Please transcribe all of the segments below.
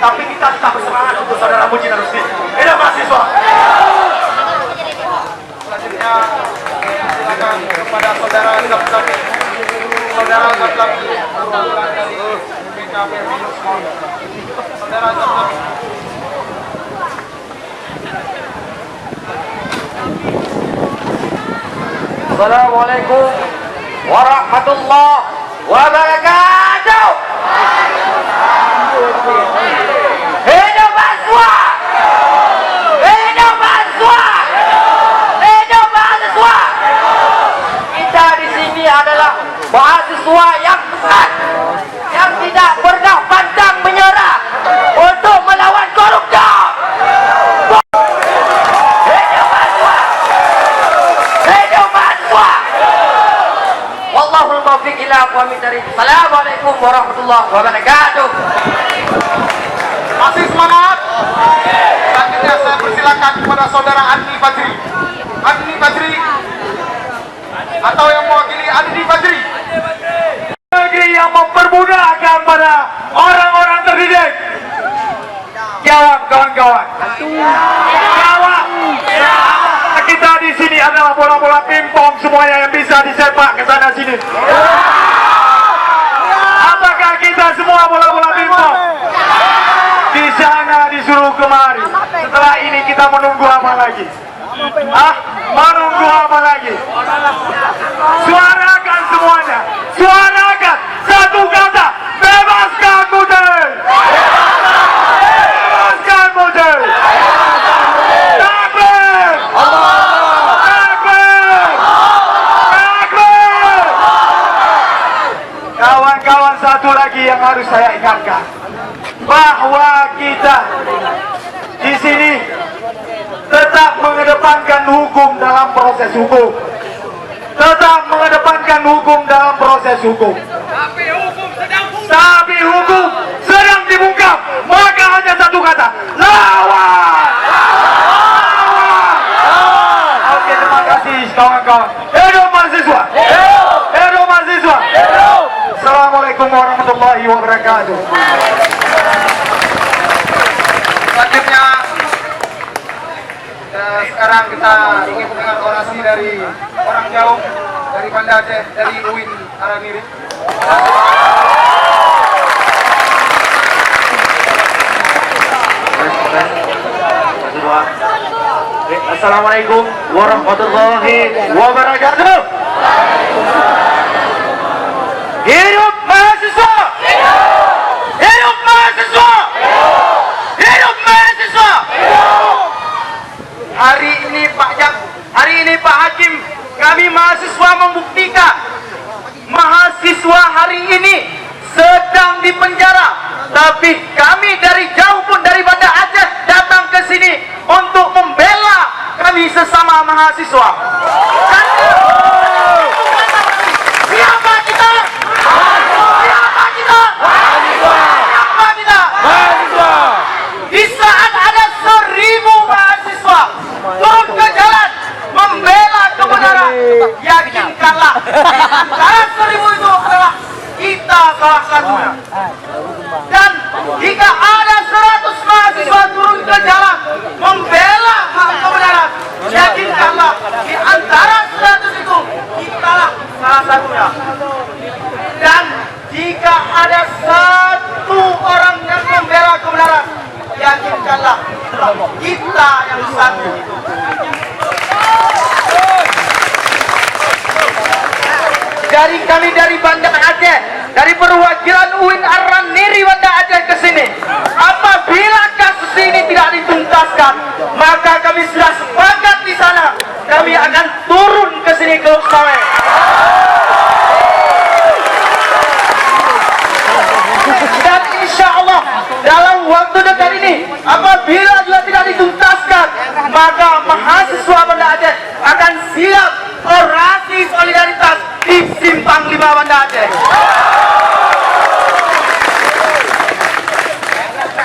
tapi kita tetap bersemangat untuk saudara Muji dan Rusdi. Hidup mahasiswa. Selanjutnya silakan kepada saudara Kapten saudara Assalamualaikum warahmatullahi wabarakatuh. Hidup mahasiswa! Hidup mahasiswa! Hidup mahasiswa! Kita di sini adalah mahasiswa yang besar, yang tidak pernah pantang menyerah untuk melawan koruptor. Hidup mahasiswa! Hidup mahasiswa! Wallahul muwaffiq ila aqwamit thariq. Assalamualaikum warahmatullahi wabarakatuh. Masih semangat? Selanjutnya saya persilakan kepada saudara Andi Fajri. Andi Fajri atau yang mewakili Andi Fajri. Negeri yang mempermudahkan pada orang-orang terdidik. Jawab kawan-kawan. Jawab. Kita di sini adalah bola-bola pingpong semuanya yang bisa disepak ke sana sini. Apakah kita semua bola-bola pingpong? Di sana disuruh kemari. Setelah ini kita menunggu apa lagi? Menunggu apa lagi? Suarakan semuanya. Suarakan satu kata. Bebaskan Mujahid. Bebaskan Mujahid. Takbir. Takbir. Takbir. Kawan-kawan, satu lagi yang harus saya ingatkan, bahwa kita di sini tetap mengedepankan hukum dalam proses hukum. Tetap mengedepankan hukum dalam proses hukum. Tapi hukum sedang dibungkam, maka hanya satu kata, lawan. Lawan. Oke, terima kasih kawan-kawan. Hidup mahasiswa. Hidup mahasiswa. Assalamualaikum warahmatullahi wabarakatuh. Selanjutnya sekarang kita ingin mendengar orasi dari orang jauh, dari Banda Aceh, dari UIN Araniri. Assalamualaikum warahmatullahi wabarakatuh. Hidup mahasiswa! Hidup mahasiswa! Hidup mahasiswa! Hari ini Pak Hakim, kami mahasiswa membuktikan mahasiswa hari ini sedang dipenjara, tapi kami dari jauh pun dari Banda Aceh datang ke sini untuk membela kami sesama mahasiswa. Siapa kita? Siapa kita? Siapa kita? Di saat ada 1000 mahasiswa turun ke jalan membela kebenaran, yakinkanlah antara 1000 itu adalah kita salah satunya. Dan jika ada 100 mahasiswa turun ke jalan membela kebenaran, yakinkanlah di antara 100 itu kitalah salah satunya. Dan jika ada 1 orang yang membela kebenaran, yakinkanlah kita yang satu itu. Dari kami dari Banda Aceh, dari perwakilan UIN Araniri Banda Aceh ke sini, apabila kasus ini tidak dituntaskan, maka kami sudah sepakat di sana, kami akan turun ke sini ke Luksawe. Dan insya Allah dalam waktu dekat ini, apabila juga tidak dituntaskan, maka mahasiswa Banda Aceh akan siap orasi solidaritas di Simpang 5 Banda Aceh.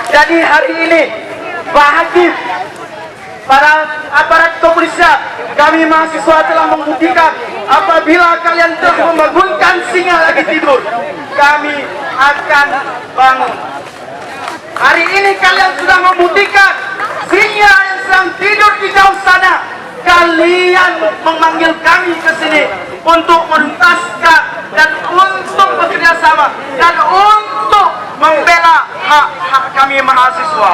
Jadi hari ini Pak Hakim, para aparat kepolisian, kami mahasiswa telah membuktikan apabila kalian telah membangunkan singa lagi tidur, kami akan bangun. Hari ini kalian sudah membuktikan singa yang sedang tidur di jauh sana. Kalian memanggil kami ke sini untuk menuntaskan dan untuk bekerja sama dan untuk membela hak-hak kami mahasiswa.